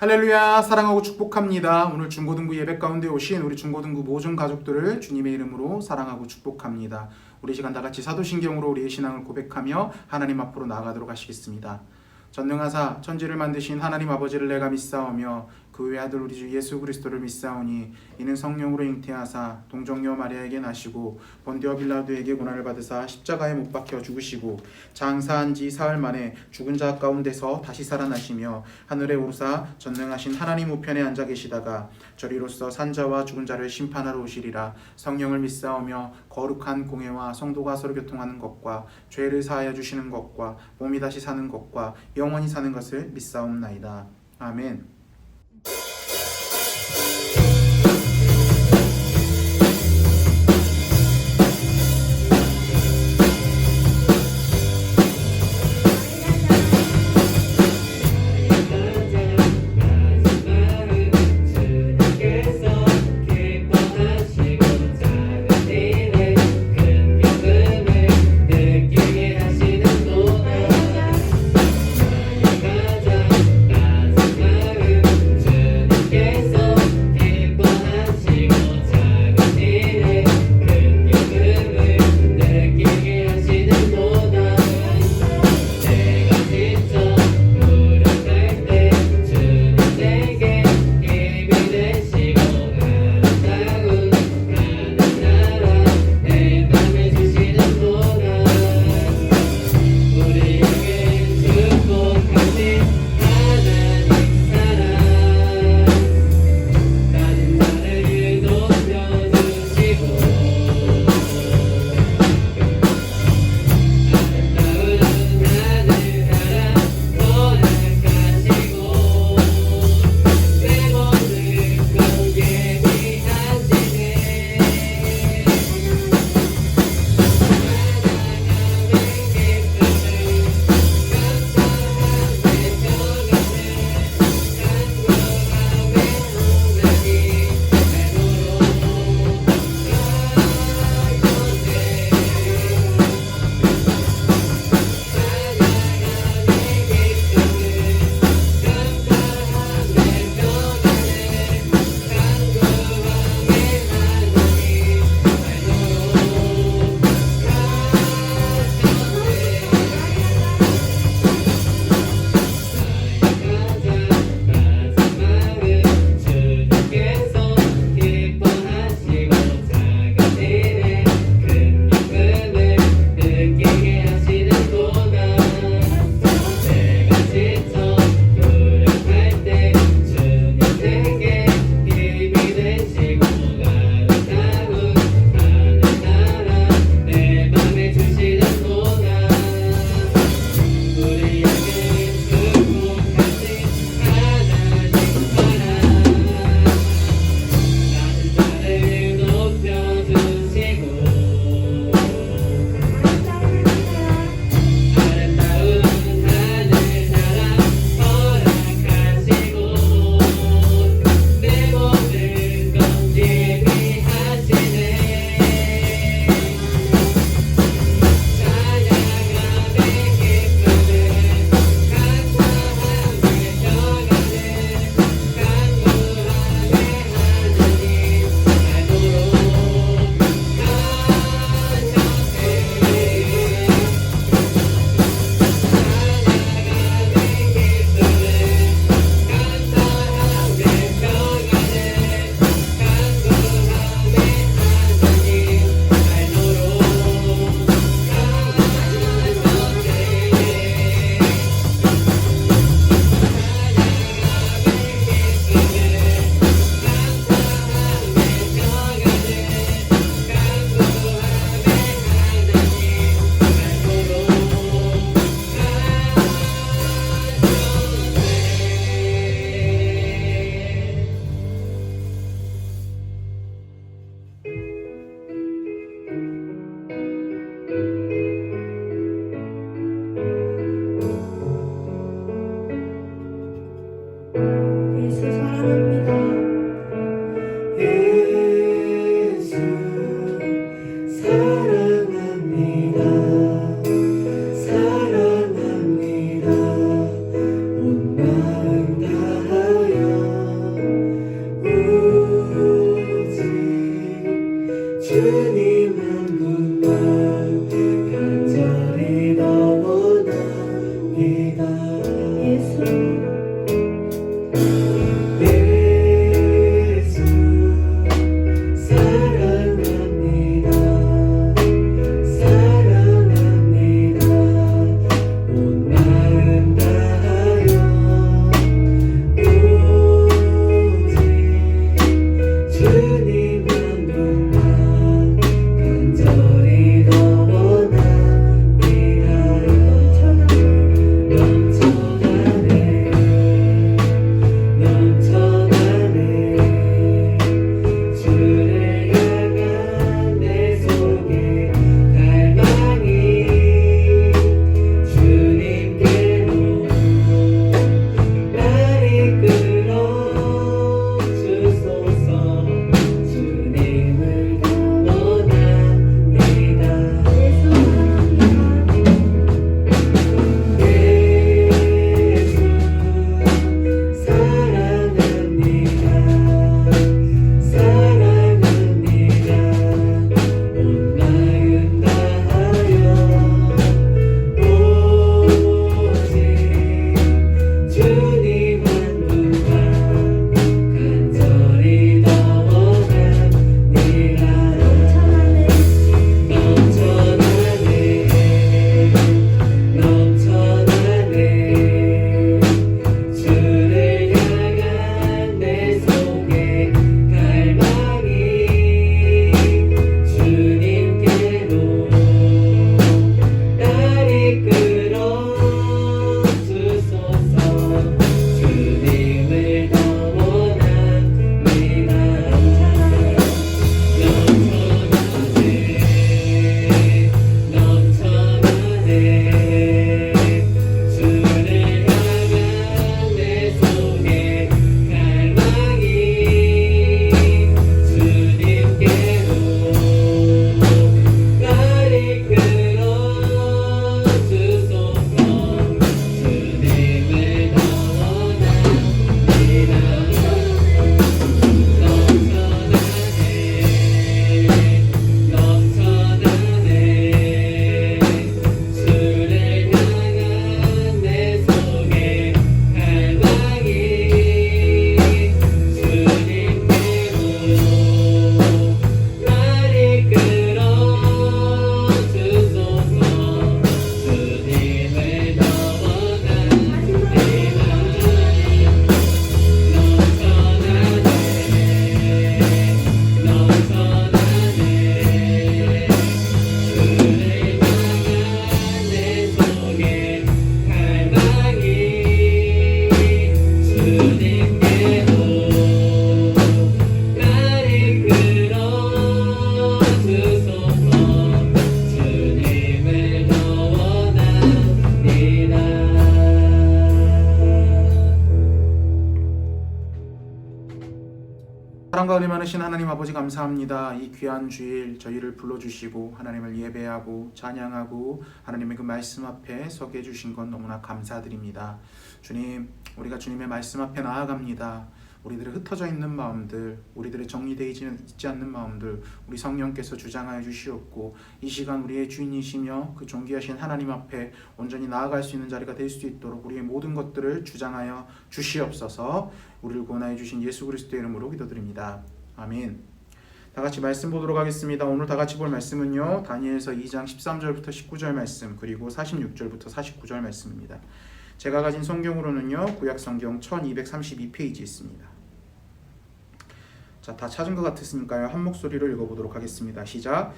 할렐루야, 사랑하고 축복합니다. 오늘 중고등부 예배 가운데 오신 우리 중고등부 모든 가족들을 주님의 이름으로 사랑하고 축복합니다. 우리 시간 다 같이 사도신경으로 우리의 신앙을 고백하며 하나님 앞으로 나아가도록 하시겠습니다. 전능하사 천지를 만드신 하나님 아버지를 내가 믿사오며 그 외아들 우리 주 예수 그리스도를 믿사오니 이는 성령으로 잉태하사 동정녀 마리아에게 나시고 본디오 빌라도에게 고난을 받으사 십자가에 못 박혀 죽으시고 장사한 지 사흘 만에 죽은 자 가운데서 다시 살아나시며 하늘에 오르사 전능하신 하나님 우편에 앉아 계시다가 저리로서 산자와 죽은 자를 심판하러 오시리라. 성령을 믿사오며 거룩한 공회와 성도가 서로 교통하는 것과 죄를 사하여 주시는 것과 몸이 다시 사는 것과 영원히 사는 것을 믿사옵나이다. 아멘. 사랑합니다. 온 마음 다하여 많으신 하나님 아버지 감사합니다. 이 귀한 주일 저희를 불러주시고 하나님을 예배하고 찬양하고 하나님의 그 말씀 앞에 서게 해주신 건 너무나 감사드립니다. 주님, 우리가 주님의 말씀 앞에 나아갑니다. 우리들의 흩어져 있는 마음들, 우리들의 정리되어 있지 않는 마음들 우리 성령께서 주장하여 주시옵고 이 시간 우리의 주인이시며 그 존귀하신 하나님 앞에 온전히 나아갈 수 있는 자리가 될 수 있도록 우리의 모든 것들을 주장하여 주시옵소서. 우리를 구원하여 주신 예수 그리스도의 이름으로 기도드립니다. 아멘. 다 같이 말씀 보도록 하겠습니다. 오늘 다 같이 볼 말씀은요, 다니엘서 2장 13절부터 19절 말씀, 그리고 46절부터 49절 말씀입니다. 제가 가진 성경으로는요, 구약 성경 1232페이지 있습니다. 자, 다 찾은 것 같으니까요, 한 목소리로 읽어보도록 하겠습니다. 시작.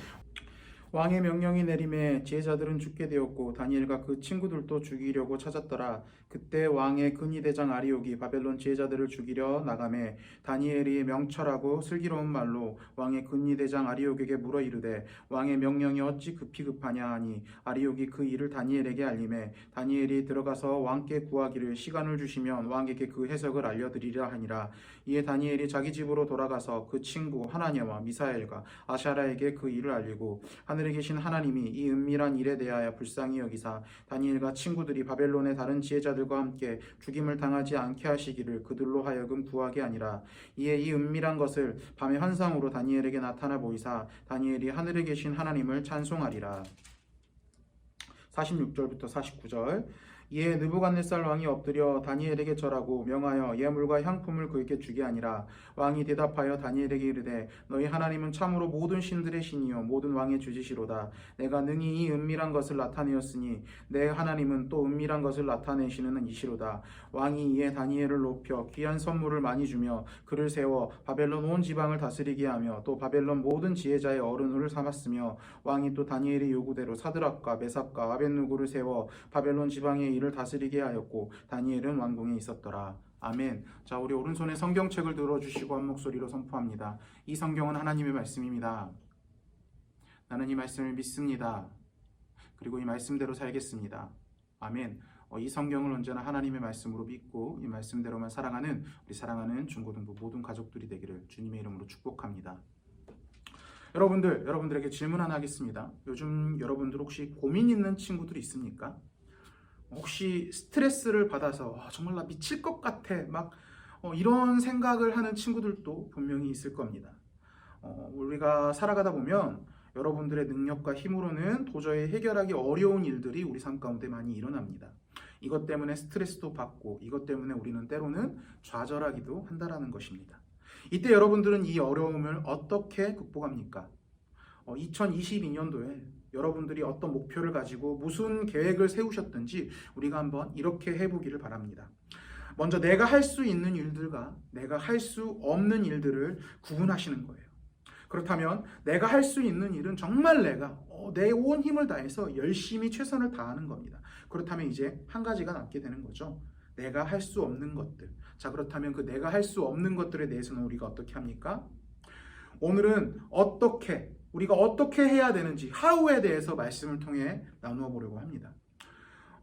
왕의 명령이 내림에 제자들은 죽게 되었고 다니엘과 그 친구들도 죽이려고 찾았더라. 그때 왕의 근위대장 아리옥이 바벨론 제자들을 죽이려 나가매 다니엘이 명철하고 슬기로운 말로 왕의 근위대장 아리옥에게 물어 이르되 왕의 명령이 어찌 급하냐 하니 아리옥이 그 일을 다니엘에게 알림해 다니엘이 들어가서 왕께 구하기를 시간을 주시면 왕에게 그 해석을 알려드리려 하니라. 이에 다니엘이 자기 집으로 돌아가서 그 친구 하나냐와 미사엘과 아샤라에게 그 일을 알리고 하늘에 계신 하나님이 이 은밀한 일에 대하여 불쌍히 여기사 다니엘과 친구들이 바벨론의 다른 지혜자들과 함께 죽임을 당하지 않게 하시기를 그들로 하여금 구하게 하니라. 이에 이 은밀한 것을 밤의 환상으로 다니엘에게 나타나 보이사 다니엘이 하늘에 계신 하나님을 찬송하리라. 46절부터 49절. 이에 느부갓네살 왕이 엎드려 다니엘에게 절하고 명하여 예물과 향품을 그에게 주게 하니라. 왕이 대답하여 다니엘에게 이르되 너희 하나님은 참으로 모든 신들의 신이요 모든 왕의 주지시로다. 내가 능히 이 은밀한 것을 나타내었으니 내 하나님은 또 은밀한 것을 나타내시는 이시로다. 왕이 이에 다니엘을 높여 귀한 선물을 많이 주며 그를 세워 바벨론 온 지방을 다스리게 하며 또 바벨론 모든 지혜자의 어른을 삼았으며 왕이 또 다니엘의 요구대로 사드락과 메삭과 아벳누고를 세워 바벨론 지방의 일을 다스리게 하였고 다니엘은 왕궁에 있었더라. 아멘. 자, 우리 오른손에 성경책을 들어주시고 한 목소리로 선포합니다. 이 성경은 하나님의 말씀입니다. 나는 이 말씀을 믿습니다. 그리고 이 말씀대로 살겠습니다. 아멘. 이 성경을 언제나 하나님의 말씀으로 믿고 이 말씀대로만 살아가는 우리 사랑하는 중고등부 모든 가족들이 되기를 주님의 이름으로 축복합니다. 여러분들에게 질문 하나 하겠습니다. 요즘 여러분들 혹시 고민 있는 친구들이 있습니까? 혹시 스트레스를 받아서 정말 나 미칠 것 같아 막 이런 생각을 하는 친구들도 분명히 있을 겁니다. 우리가 살아가다 보면 여러분들의 능력과 힘으로는 도저히 해결하기 어려운 일들이 우리 삶 가운데 많이 일어납니다. 이것 때문에 스트레스도 받고 이것 때문에 우리는 때로는 좌절하기도 한다는 것입니다. 이때 여러분들은 이 어려움을 어떻게 극복합니까? 2022년도에 여러분들이 어떤 목표를 가지고 무슨 계획을 세우셨든지 우리가 한번 이렇게 해보기를 바랍니다. 먼저 내가 할 수 있는 일들과 내가 할 수 없는 일들을 구분하시는 거예요. 그렇다면 내가 할 수 있는 일은 정말 내가 내 온 힘을 다해서 열심히 최선을 다하는 겁니다. 그렇다면 이제 한 가지가 남게 되는 거죠. 내가 할 수 없는 것들. 자, 그렇다면 그 내가 할 수 없는 것들에 대해서는 우리가 어떻게 합니까? 오늘은 우리가 어떻게 해야 되는지 하우에 대해서 말씀을 통해 나누어 보려고 합니다.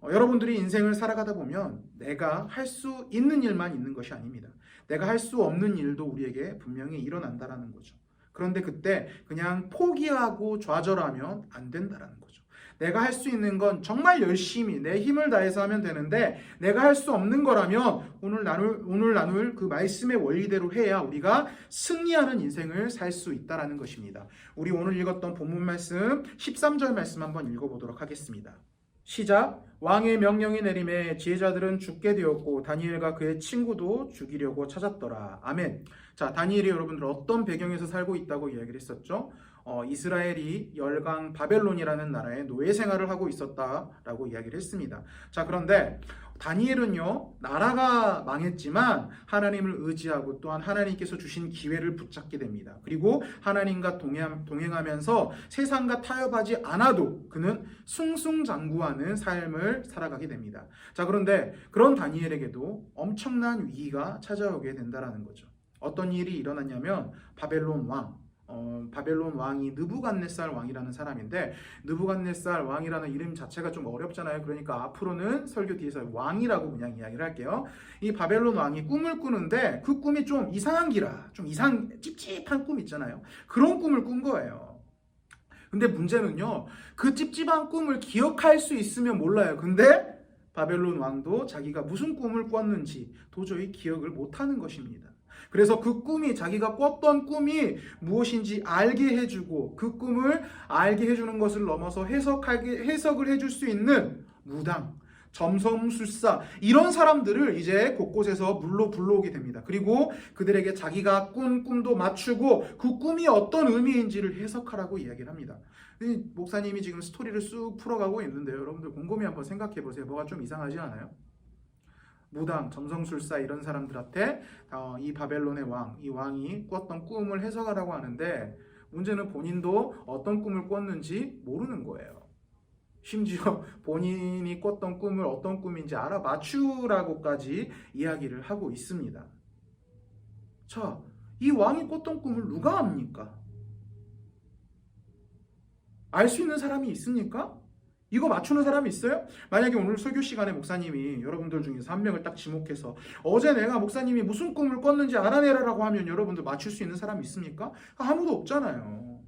여러분들이 인생을 살아가다 보면 내가 할 수 있는 일만 있는 것이 아닙니다. 내가 할 수 없는 일도 우리에게 분명히 일어난다는 거죠. 그런데 그때 그냥 포기하고 좌절하면 안 된다는 거죠. 내가 할 수 있는 건 정말 열심히 내 힘을 다해서 하면 되는데 내가 할 수 없는 거라면 오늘 나눌 그 말씀의 원리대로 해야 우리가 승리하는 인생을 살 수 있다는 것입니다. 우리 오늘 읽었던 본문 말씀 13절 말씀 한번 읽어보도록 하겠습니다. 시작. 왕의 명령이 내림에 지혜자들은 죽게 되었고 다니엘과 그의 친구도 죽이려고 찾았더라. 아멘. 자, 다니엘이 여러분들 어떤 배경에서 살고 있다고 이야기를 했었죠? 이스라엘이 열강 바벨론이라는 나라에 노예 생활을 하고 있었다라고 이야기를 했습니다. 자, 그런데 다니엘은요, 나라가 망했지만 하나님을 의지하고 또한 하나님께서 주신 기회를 붙잡게 됩니다. 그리고 하나님과 동행하면서 세상과 타협하지 않아도 그는 승승장구하는 삶을 살아가게 됩니다. 자, 그런데 그런 다니엘에게도 엄청난 위기가 찾아오게 된다는 거죠. 어떤 일이 일어났냐면 바벨론 왕, 바벨론 왕이 느부갓네살 왕이라는 사람인데, 느부갓네살 왕이라는 이름 자체가 좀 어렵잖아요. 그러니까 앞으로는 설교 뒤에서 왕이라고 그냥 이야기를 할게요. 이 바벨론 왕이 꿈을 꾸는데 그 꿈이 좀 이상한 기라, 좀 찝찝한 꿈 있잖아요. 그런 꿈을 꾼 거예요. 근데 문제는요, 그 찝찝한 꿈을 기억할 수 있으면 몰라요. 근데 바벨론 왕도 자기가 무슨 꿈을 꿨는지 도저히 기억을 못하는 것입니다. 그래서 그 꿈이, 자기가 꿨던 꿈이 무엇인지 알게 해주고, 그 꿈을 알게 해주는 것을 넘어서 해석을 해줄 수 있는 무당, 점성술사, 이런 사람들을 이제 곳곳에서 물로 불러오게 됩니다. 그리고 그들에게 자기가 꾼 꿈도 맞추고 그 꿈이 어떤 의미인지를 해석하라고 이야기를 합니다. 목사님이 지금 스토리를 쑥 풀어가고 있는데요, 여러분들 곰곰이 한번 생각해 보세요. 뭐가 좀 이상하지 않아요? 무당, 점성술사 이런 사람들한테 이 바벨론의 왕, 이 왕이 꿨던 꿈을 해석하라고 하는데, 문제는 본인도 어떤 꿈을 꿨는지 모르는 거예요. 심지어 본인이 꿨던 꿈을 어떤 꿈인지 알아맞추라고까지 이야기를 하고 있습니다. 자, 이 왕이 꿨던 꿈을 누가 압니까? 알 수 있는 사람이 있습니까? 이거 맞추는 사람이 있어요? 만약에 오늘 설교 시간에 목사님이 여러분들 중에서 한 명을 딱 지목해서 어제 내가 목사님이 무슨 꿈을 꿨는지 알아내라라고 하면 여러분들 맞출 수 있는 사람이 있습니까? 아무도 없잖아요.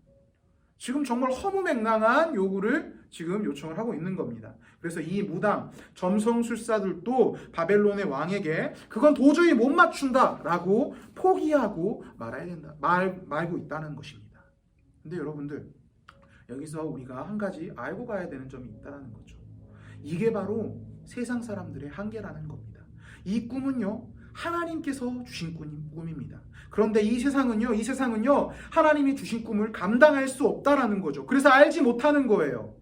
지금 정말 허무맹랑한 요구를 지금 요청을 하고 있는 겁니다. 그래서 이 무당, 점성술사들도 바벨론의 왕에게 그건 도저히 못 맞춘다라고 포기하고 말아야 된다, 말고 있다는 것입니다. 근데 여러분들, 여기서 우리가 한 가지 알고 가야 되는 점이 있다는 거죠. 이게 바로 세상 사람들의 한계라는 겁니다. 이 꿈은요, 하나님께서 주신 꿈입니다. 그런데 이 세상은요, 하나님이 주신 꿈을 감당할 수 없다라는 거죠. 그래서 알지 못하는 거예요.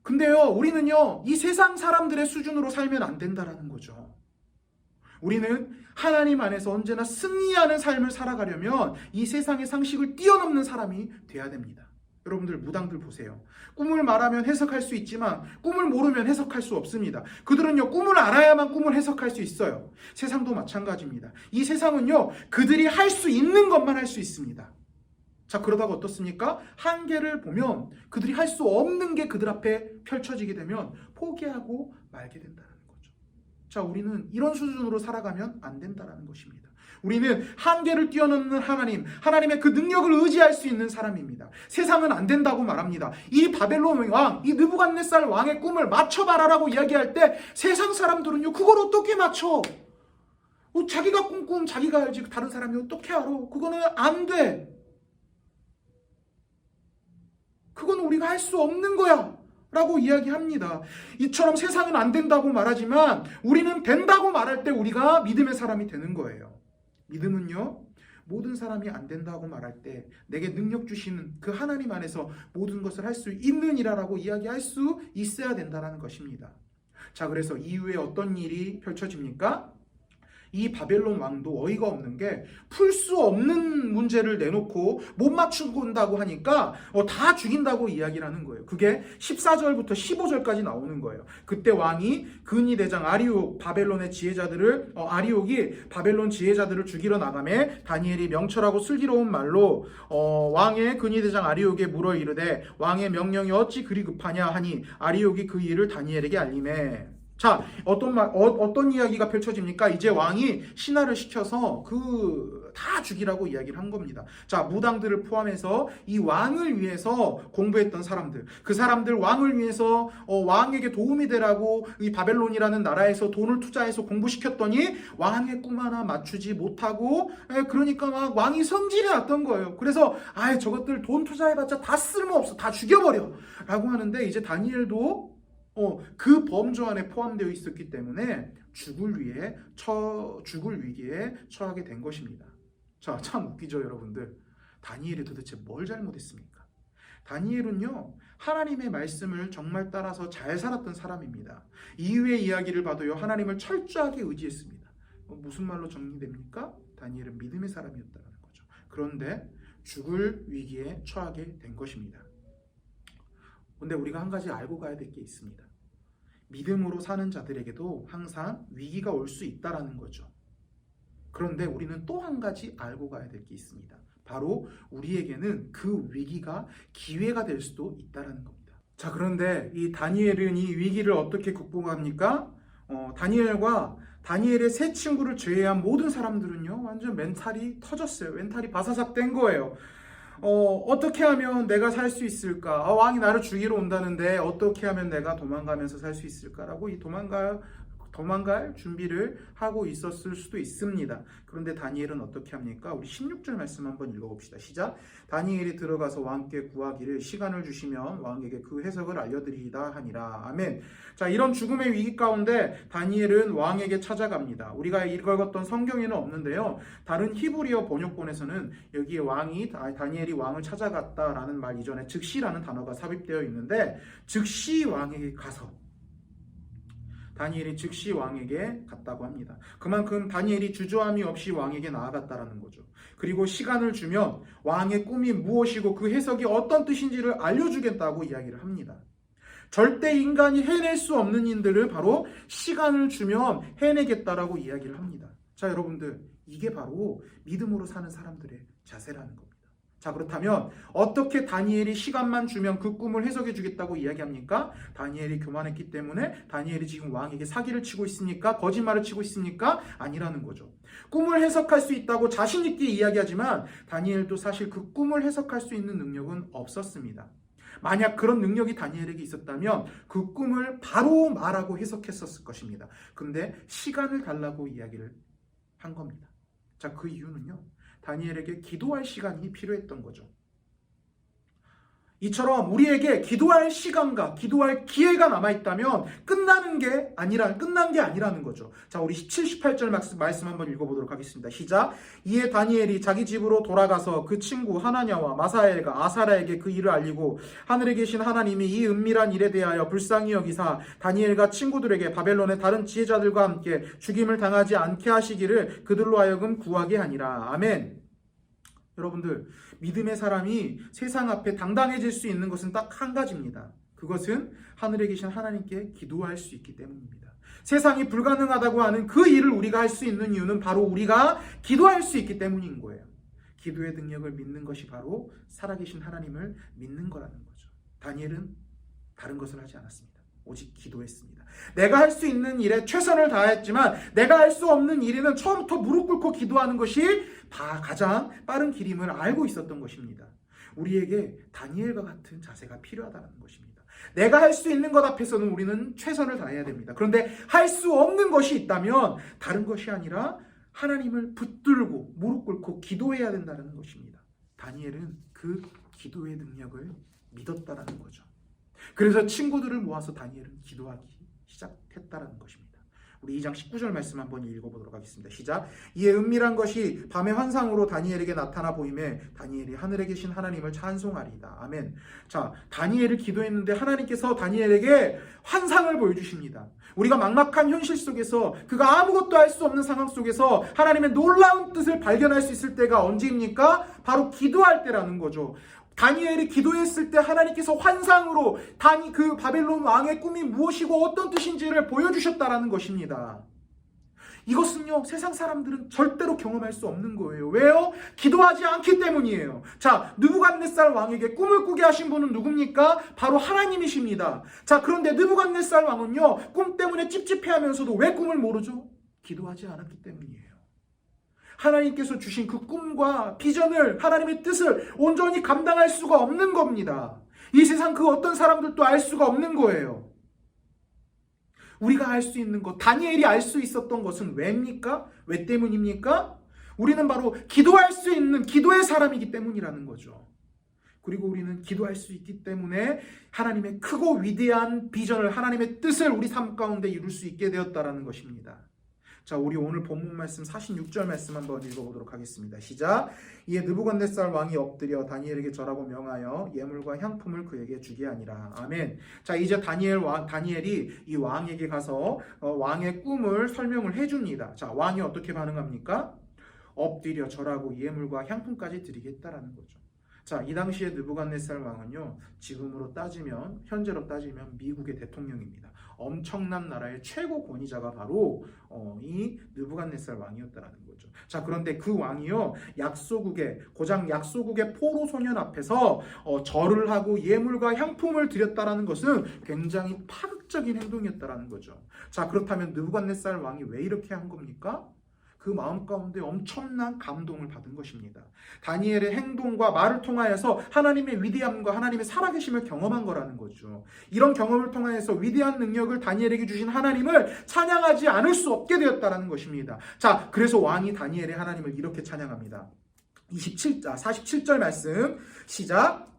근데요, 우리는요, 이 세상 사람들의 수준으로 살면 안 된다라는 거죠. 우리는 하나님 안에서 언제나 승리하는 삶을 살아가려면 이 세상의 상식을 뛰어넘는 사람이 돼야 됩니다. 여러분들, 무당들 보세요. 꿈을 말하면 해석할 수 있지만 꿈을 모르면 해석할 수 없습니다. 그들은요, 꿈을 알아야만 꿈을 해석할 수 있어요. 세상도 마찬가지입니다. 이 세상은요, 그들이 할 수 있는 것만 할 수 있습니다. 자, 그러다가 어떻습니까? 한계를 보면 그들이 할 수 없는 게 그들 앞에 펼쳐지게 되면 포기하고 말게 된다는 거죠. 자, 우리는 이런 수준으로 살아가면 안 된다는 것입니다. 우리는 한계를 뛰어넘는 하나님의 그 능력을 의지할 수 있는 사람입니다. 세상은 안 된다고 말합니다. 이 바벨론 왕, 이 느부갓네살 왕의 꿈을 맞춰봐라라고 이야기할 때 세상 사람들은요, 그걸 어떻게 맞춰? 자기가 꾼 꿈 자기가 알지 다른 사람이 어떻게 알아? 그거는 안 돼. 그건 우리가 할 수 없는 거야 라고 이야기합니다. 이처럼 세상은 안 된다고 말하지만 우리는 된다고 말할 때 우리가 믿음의 사람이 되는 거예요. 믿음은요, 모든 사람이 안 된다고 말할 때 내게 능력 주시는 그 하나님 안에서 모든 것을 할 수 있느니라라고 이야기할 수 있어야 된다는 것입니다. 자, 그래서 이후에 어떤 일이 펼쳐집니까? 이 바벨론 왕도 어이가 없는 게 풀 수 없는 문제를 내놓고 못 맞춘다고 하니까 다 죽인다고 이야기를 하는 거예요. 그게 14절부터 15절까지 나오는 거예요. 그때 왕이 근위 대장 아리옥, 바벨론의 지혜자들을 아리옥이 바벨론 지혜자들을 죽이러 나가매 다니엘이 명철하고 슬기로운 말로 왕의 근위 대장 아리옥에 물어 이르되 왕의 명령이 어찌 그리 급하냐 하니 아리옥이 그 일을 다니엘에게 알리매. 자, 어떤 이야기가 펼쳐집니까? 이제 왕이 신하를 시켜서 다 죽이라고 이야기를 한 겁니다. 자, 무당들을 포함해서 이 왕을 위해서 공부했던 사람들, 그 사람들 왕을 위해서 왕에게 도움이 되라고 이 바벨론이라는 나라에서 돈을 투자해서 공부시켰더니 왕의 꿈 하나 맞추지 못하고, 그러니까 막 왕이 성질이 났던 거예요. 그래서 저것들 돈 투자해봤자 다 쓸모없어, 다 죽여버려 라고 하는데, 이제 다니엘도 그 범주 안에 포함되어 있었기 때문에 죽을 위기에 처하게 된 것입니다. 자, 참 웃기죠, 여러분들. 다니엘이 도대체 뭘 잘못했습니까? 다니엘은요, 하나님의 말씀을 정말 따라서 잘 살았던 사람입니다. 이후의 이야기를 봐도요, 하나님을 철저하게 의지했습니다. 무슨 말로 정리됩니까? 다니엘은 믿음의 사람이었다는 거죠. 그런데 죽을 위기에 처하게 된 것입니다. 근데 우리가 한 가지 알고 가야 될 게 있습니다. 믿음으로 사는 자들에게도 항상 위기가 올 수 있다라는 거죠. 그런데 우리는 또 한 가지 알고 가야 될 게 있습니다. 바로 우리에게는 그 위기가 기회가 될 수도 있다는 겁니다. 자, 그런데 이 다니엘은 이 위기를 어떻게 극복합니까? 다니엘의 세 친구를 제외한 모든 사람들은요, 완전 멘탈이 터졌어요. 멘탈이 바사삭 된 거예요. 어떻게 하면 내가 살 수 있을까? 왕이 나를 죽이러 온다는데 어떻게 하면 내가 도망가면서 살 수 있을까라고 이 도망갈 준비를 하고 있었을 수도 있습니다. 그런데 다니엘은 어떻게 합니까? 우리 16절 말씀 한번 읽어봅시다. 시작. 다니엘이 들어가서 왕께 구하기를 시간을 주시면 왕에게 그 해석을 알려드리이다 하니라. 아멘. 자, 이런 죽음의 위기 가운데 다니엘은 왕에게 찾아갑니다. 우리가 읽었던 성경에는 없는데요. 다른 히브리어 번역본에서는 여기에 다니엘이 왕을 찾아갔다라는 말 이전에 즉시라는 단어가 삽입되어 있는데, 즉시 왕에게 가서 다니엘이 즉시 왕에게 갔다고 합니다. 그만큼 다니엘이 주저함이 없이 왕에게 나아갔다라는 거죠. 그리고 시간을 주면 왕의 꿈이 무엇이고 그 해석이 어떤 뜻인지를 알려주겠다고 이야기를 합니다. 절대 인간이 해낼 수 없는 일들을 바로 시간을 주면 해내겠다라고 이야기를 합니다. 자, 여러분들, 이게 바로 믿음으로 사는 사람들의 자세라는 겁니다. 자, 그렇다면 어떻게 다니엘이 시간만 주면 그 꿈을 해석해 주겠다고 이야기합니까? 다니엘이 교만했기 때문에 다니엘이 지금 왕에게 사기를 치고 있습니까? 거짓말을 치고 있습니까? 아니라는 거죠. 꿈을 해석할 수 있다고 자신 있게 이야기하지만 다니엘도 사실 그 꿈을 해석할 수 있는 능력은 없었습니다. 만약 그런 능력이 다니엘에게 있었다면 그 꿈을 바로 말하고 해석했었을 것입니다. 근데 시간을 달라고 이야기를 한 겁니다. 자, 그 이유는요, 다니엘에게 기도할 시간이 필요했던 거죠. 이처럼 우리에게 기도할 시간과 기도할 기회가 남아있다면 끝난 게 아니라는 거죠. 자, 우리 17, 18절 말씀 한번 읽어보도록 하겠습니다. 시작. 이에 다니엘이 자기 집으로 돌아가서 그 친구 하나냐와 마사엘과 아사라에게 그 일을 알리고 하늘에 계신 하나님이 이 은밀한 일에 대하여 불쌍히 여기사 다니엘과 친구들에게 바벨론의 다른 지혜자들과 함께 죽임을 당하지 않게 하시기를 그들로 하여금 구하게 하니라. 아멘. 여러분들, 믿음의 사람이 세상 앞에 당당해질 수 있는 것은 딱 한 가지입니다. 그것은 하늘에 계신 하나님께 기도할 수 있기 때문입니다. 세상이 불가능하다고 하는 그 일을 우리가 할 수 있는 이유는 바로 우리가 기도할 수 있기 때문인 거예요. 기도의 능력을 믿는 것이 바로 살아계신 하나님을 믿는 거라는 거죠. 다니엘은 다른 것을 하지 않았습니다. 오직 기도했습니다. 내가 할 수 있는 일에 최선을 다했지만 내가 할 수 없는 일에는 처음부터 무릎 꿇고 기도하는 것이 가장 빠른 길임을 알고 있었던 것입니다. 우리에게 다니엘과 같은 자세가 필요하다는 것입니다. 내가 할 수 있는 것 앞에서는 우리는 최선을 다해야 됩니다. 그런데 할 수 없는 것이 있다면 다른 것이 아니라 하나님을 붙들고 무릎 꿇고 기도해야 된다는 것입니다. 다니엘은 그 기도의 능력을 믿었다라는 거죠. 그래서 친구들을 모아서 다니엘은 기도하기 시작했다라는 것입니다. 우리 2장 19절 말씀 한번 읽어보도록 하겠습니다. 시작. 이에 은밀한 것이 밤의 환상으로 다니엘에게 나타나 보임에 다니엘이 하늘에 계신 하나님을 찬송하리이다. 아멘. 자, 다니엘을 기도했는데 하나님께서 다니엘에게 환상을 보여주십니다. 우리가 막막한 현실 속에서 그가 아무것도 할 수 없는 상황 속에서 하나님의 놀라운 뜻을 발견할 수 있을 때가 언제입니까? 바로 기도할 때라는 거죠. 다니엘이 기도했을 때 하나님께서 환상으로 그 바벨론 왕의 꿈이 무엇이고 어떤 뜻인지를 보여주셨다라는 것입니다. 이것은요, 세상 사람들은 절대로 경험할 수 없는 거예요. 왜요? 기도하지 않기 때문이에요. 자, 느부갓네살 왕에게 꿈을 꾸게 하신 분은 누굽니까? 바로 하나님이십니다. 자, 그런데 느부갓네살 왕은요, 꿈 때문에 찝찝해하면서도 왜 꿈을 모르죠? 기도하지 않았기 때문이에요. 하나님께서 주신 그 꿈과 비전을, 하나님의 뜻을 온전히 감당할 수가 없는 겁니다. 이 세상 그 어떤 사람들도 알 수가 없는 거예요. 우리가 알 수 있는 것, 다니엘이 알 수 있었던 것은 왜입니까? 왜 때문입니까? 우리는 바로 기도할 수 있는 기도의 사람이기 때문이라는 거죠. 그리고 우리는 기도할 수 있기 때문에 하나님의 크고 위대한 비전을, 하나님의 뜻을 우리 삶 가운데 이룰 수 있게 되었다라는 것입니다. 자, 우리 오늘 본문 말씀 46절 말씀 한번 읽어보도록 하겠습니다. 시작. 이에 느부갓네살 왕이 엎드려 다니엘에게 절하고 명하여 예물과 향품을 그에게 주게 하니라. 아멘. 자, 이제 다니엘이 이 왕에게 가서 왕의 꿈을 설명을 해줍니다. 자, 왕이 어떻게 반응합니까? 엎드려 절하고 예물과 향품까지 드리겠다라는 거죠. 자, 이 당시에 느부갓네살 왕은요, 지금으로 따지면, 현재로 따지면 미국의 대통령입니다. 엄청난 나라의 최고 권위자가 바로 이 느부갓네살 왕이었다라는 거죠. 자, 그런데 그 왕이요, 고장 약소국의 포로 소년 앞에서 절을 하고 예물과 향품을 드렸다라는 것은 굉장히 파극적인 행동이었다라는 거죠. 자, 그렇다면 느부갓네살 왕이 왜 이렇게 한 겁니까? 그 마음 가운데 엄청난 감동을 받은 것입니다. 다니엘의 행동과 말을 통하여서 하나님의 위대함과 하나님의 살아계심을 경험한 거라는 거죠. 이런 경험을 통하여서 위대한 능력을 다니엘에게 주신 하나님을 찬양하지 않을 수 없게 되었다는 것입니다. 자, 그래서 왕이 다니엘의 하나님을 이렇게 찬양합니다. 47절 말씀 시작.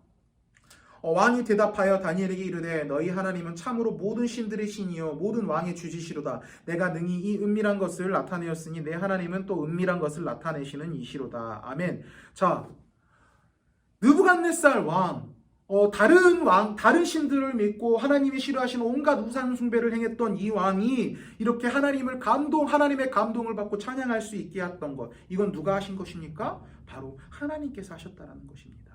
왕이 대답하여 다니엘에게 이르되 너희 하나님은 참으로 모든 신들의 신이요 모든 왕의 주지시로다. 내가 능히 이 은밀한 것을 나타내었으니 내 하나님은 또 은밀한 것을 나타내시는 이시로다. 아멘. 자, 느부갓네살 왕, 다른 신들을 믿고 하나님이 싫어하시는 온갖 우상 숭배를 행했던 이 왕이 이렇게 하나님의 감동을 받고 찬양할 수 있게 했던 것, 이건 누가 하신 것입니까? 바로 하나님께서 하셨다라는 것입니다.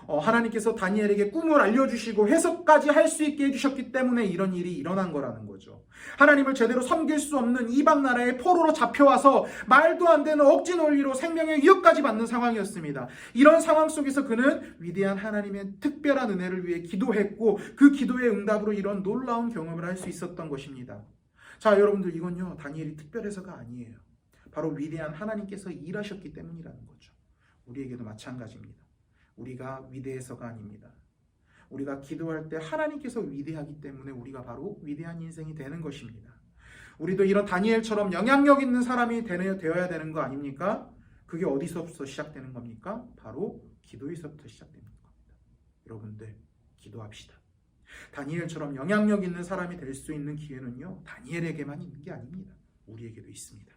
하나님께서 다니엘에게 꿈을 알려주시고 해석까지 할 수 있게 해주셨기 때문에 이런 일이 일어난 거라는 거죠. 하나님을 제대로 섬길 수 없는 이방 나라의 포로로 잡혀와서 말도 안 되는 억지 논리로 생명의 위협까지 받는 상황이었습니다. 이런 상황 속에서 그는 위대한 하나님의 특별한 은혜를 위해 기도했고 그 기도의 응답으로 이런 놀라운 경험을 할 수 있었던 것입니다. 자, 여러분들, 이건요, 다니엘이 특별해서가 아니에요. 바로 위대한 하나님께서 일하셨기 때문이라는 거죠. 우리에게도 마찬가지입니다. 우리가 위대해서가 아닙니다. 우리가 기도할 때 하나님께서 위대하기 때문에 우리가 바로 위대한 인생이 되는 것입니다. 우리도 이런 다니엘처럼 영향력 있는 사람이 되어야 되는 거 아닙니까? 그게 어디서부터 시작되는 겁니까? 바로 기도에서부터 시작되는 겁니다. 여러분들, 기도합시다. 다니엘처럼 영향력 있는 사람이 될 수 있는 기회는요, 다니엘에게만 있는 게 아닙니다. 우리에게도 있습니다.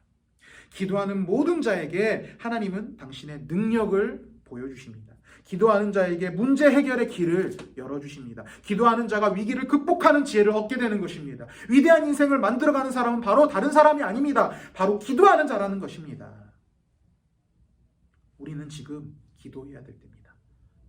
기도하는 모든 자에게 하나님은 당신의 능력을 보여주십니다. 기도하는 자에게 문제 해결의 길을 열어주십니다. 기도하는 자가 위기를 극복하는 지혜를 얻게 되는 것입니다. 위대한 인생을 만들어가는 사람은 바로 다른 사람이 아닙니다. 바로 기도하는 자라는 것입니다. 우리는 지금 기도해야 될 때입니다.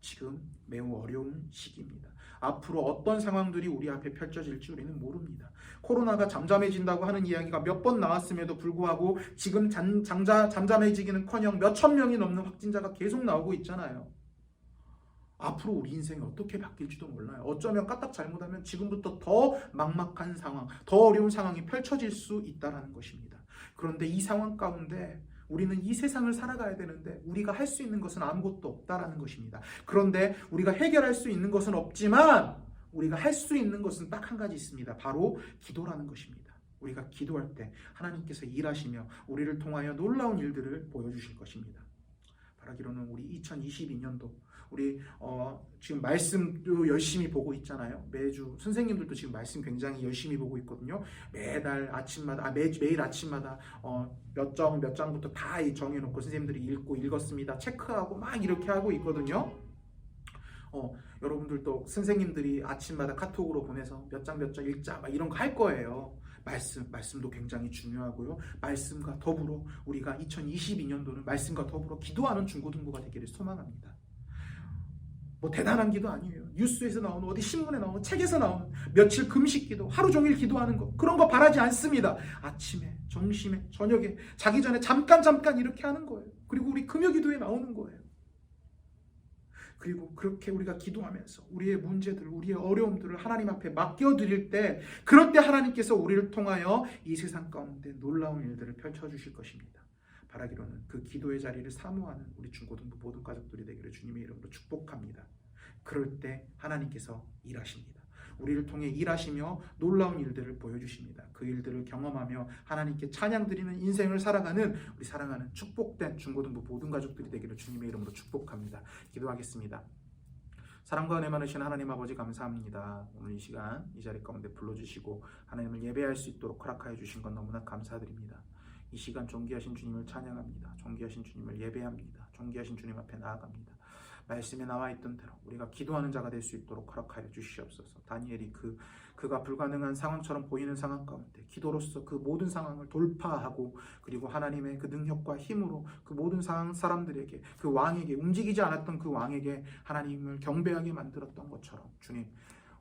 지금 매우 어려운 시기입니다. 앞으로 어떤 상황들이 우리 앞에 펼쳐질지 우리는 모릅니다. 코로나가 잠잠해진다고 하는 이야기가 몇 번 나왔음에도 불구하고 지금 잠잠해지기는커녕 몇천 명이 넘는 확진자가 계속 나오고 있잖아요. 앞으로 우리 인생이 어떻게 바뀔지도 몰라요. 어쩌면 까딱 잘못하면 지금부터 더 막막한 상황, 더 어려운 상황이 펼쳐질 수 있다는 것입니다. 그런데 이 상황 가운데 우리는 이 세상을 살아가야 되는데 우리가 할 수 있는 것은 아무것도 없다라는 것입니다. 그런데 우리가 해결할 수 있는 것은 없지만 우리가 할 수 있는 것은 딱 한 가지 있습니다. 바로 기도라는 것입니다. 우리가 기도할 때 하나님께서 일하시며 우리를 통하여 놀라운 일들을 보여주실 것입니다. 바라기로는 우리 2022년도 우리 지금 말씀도 열심히 보고 있잖아요. 매주 선생님들도 지금 말씀 굉장히 열심히 보고 있거든요. 매일 아침마다 몇 장부터 다 정해놓고 선생님들이 읽었습니다. 체크하고 막 이렇게 하고 있거든요. 여러분들도 선생님들이 아침마다 카톡으로 보내서 몇 장 읽자 막 이런 거 할 거예요. 말씀도 굉장히 중요하고요. 말씀과 더불어 우리가 2022년도는 말씀과 더불어 기도하는 중고등부가 되기를 소망합니다. 뭐 대단한 기도 아니에요. 뉴스에서 나오는, 어디 신문에 나오는, 책에서 나오는 며칠 금식 기도, 하루 종일 기도하는 거, 그런 거 바라지 않습니다. 아침에, 점심에, 저녁에, 자기 전에 잠깐 이렇게 하는 거예요. 그리고 우리 금요 기도에 나오는 거예요. 그리고 그렇게 우리가 기도하면서 우리의 문제들, 우리의 어려움들을 하나님 앞에 맡겨드릴 때, 그럴 때 하나님께서 우리를 통하여 이 세상 가운데 놀라운 일들을 펼쳐주실 것입니다. 바라기로는 그 기도의 자리를 사모하는 우리 중고등부 모든 가족들이 되기를 주님의 이름으로 축복합니다. 그럴 때 하나님께서 일하십니다. 우리를 통해 일하시며 놀라운 일들을 보여주십니다. 그 일들을 경험하며 하나님께 찬양 드리는 인생을 살아가는 우리 사랑하는 축복된 중고등부 모든 가족들이 되기를 주님의 이름으로 축복합니다. 기도하겠습니다. 사랑과 은혜 많으신 하나님 아버지 감사합니다. 오늘 이 시간 이 자리 가운데 불러주시고 하나님을 예배할 수 있도록 허락하여 주신 것 너무나 감사드립니다. 이 시간 존귀하신 주님을 찬양합니다. 존귀하신 주님을 예배합니다. 존귀하신 주님 앞에 나아갑니다. 말씀에 나와 있던 대로 우리가 기도하는 자가 될 수 있도록 허락하여 주시옵소서. 다니엘이 그가 불가능한 상황처럼 보이는 상황 가운데 기도로서 그 모든 상황을 돌파하고 그리고 하나님의 그 능력과 힘으로 그 모든 상황 사람들에게 그 왕에게 움직이지 않았던 그 왕에게 하나님을 경배하게 만들었던 것처럼 주님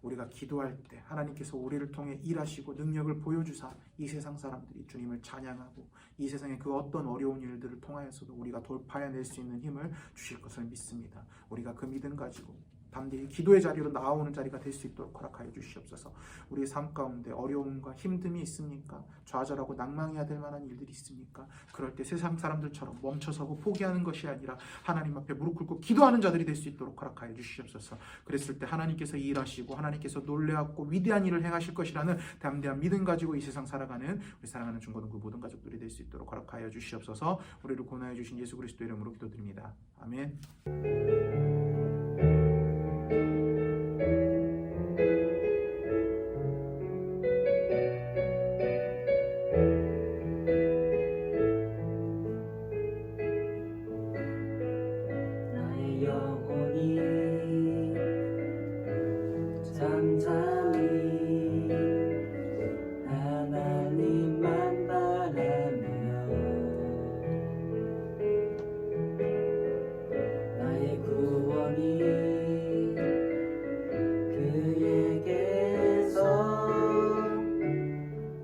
우리가 기도할 때 하나님께서 우리를 통해 일하시고 능력을 보여주사 이 세상 사람들이 주님을 찬양하고 이 세상의 그 어떤 어려운 일들을 통하여서도 우리가 돌파해낼 수 있는 힘을 주실 것을 믿습니다. 우리가 그 믿음 가지고 담대히 기도의 자리로 나아오는 자리가 될 수 있도록 허락하여 주시옵소서. 우리의 삶 가운데 어려움과 힘듦이 있습니까? 좌절하고 낭망해야 될 만한 일들이 있습니까? 그럴 때 세상 사람들처럼 멈춰서고 포기하는 것이 아니라 하나님 앞에 무릎 꿇고 기도하는 자들이 될 수 있도록 허락하여 주시옵소서. 그랬을 때 하나님께서 일하시고 하나님께서 놀라웠고 위대한 일을 행하실 것이라는 담대한 믿음 가지고 이 세상 살아가는 우리 사랑하는 중고등부 모든 가족들이 될 수 있도록 허락하여 주시옵소서. 우리를 구원하여 주신 예수 그리스도 이름으로 기도드립니다. 아멘. 영혼이 잠잠히 하나님만 바라며 나의 구원이 그에게서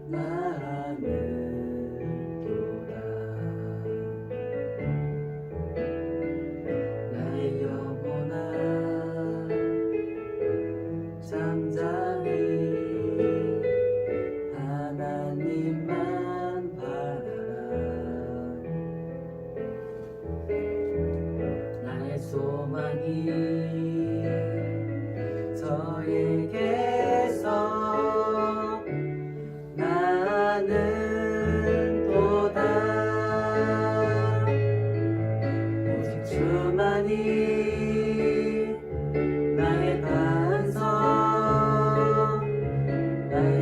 나는도다. 나의 영혼아 잠잠히 하나님만 바라라. 나의 소망이 저에게서 나는도다. 오직 주만이 나의 반석 나의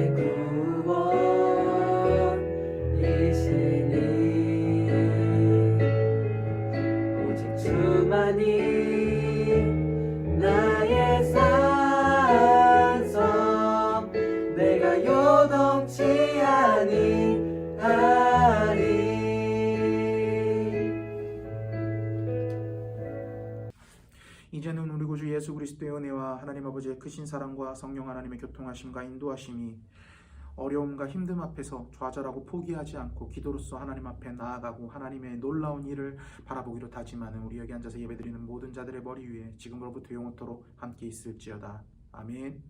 구원이시니 오직 주만이 나의 산성 내가 요동치 아니하리. 이제는 우리 구주 예수 그리스도의 은혜와 하나님 아버지의 크신 사랑과 성령 하나님의 교통하심과 인도하심이 어려움과 힘듦 앞에서 좌절하고 포기하지 않고 기도로서 하나님 앞에 나아가고 하나님의 놀라운 일을 바라보기로 다짐하는 우리 여기 앉아서 예배드리는 모든 자들의 머리 위에 지금으로부터 영원토록 함께 있을지어다. 아멘.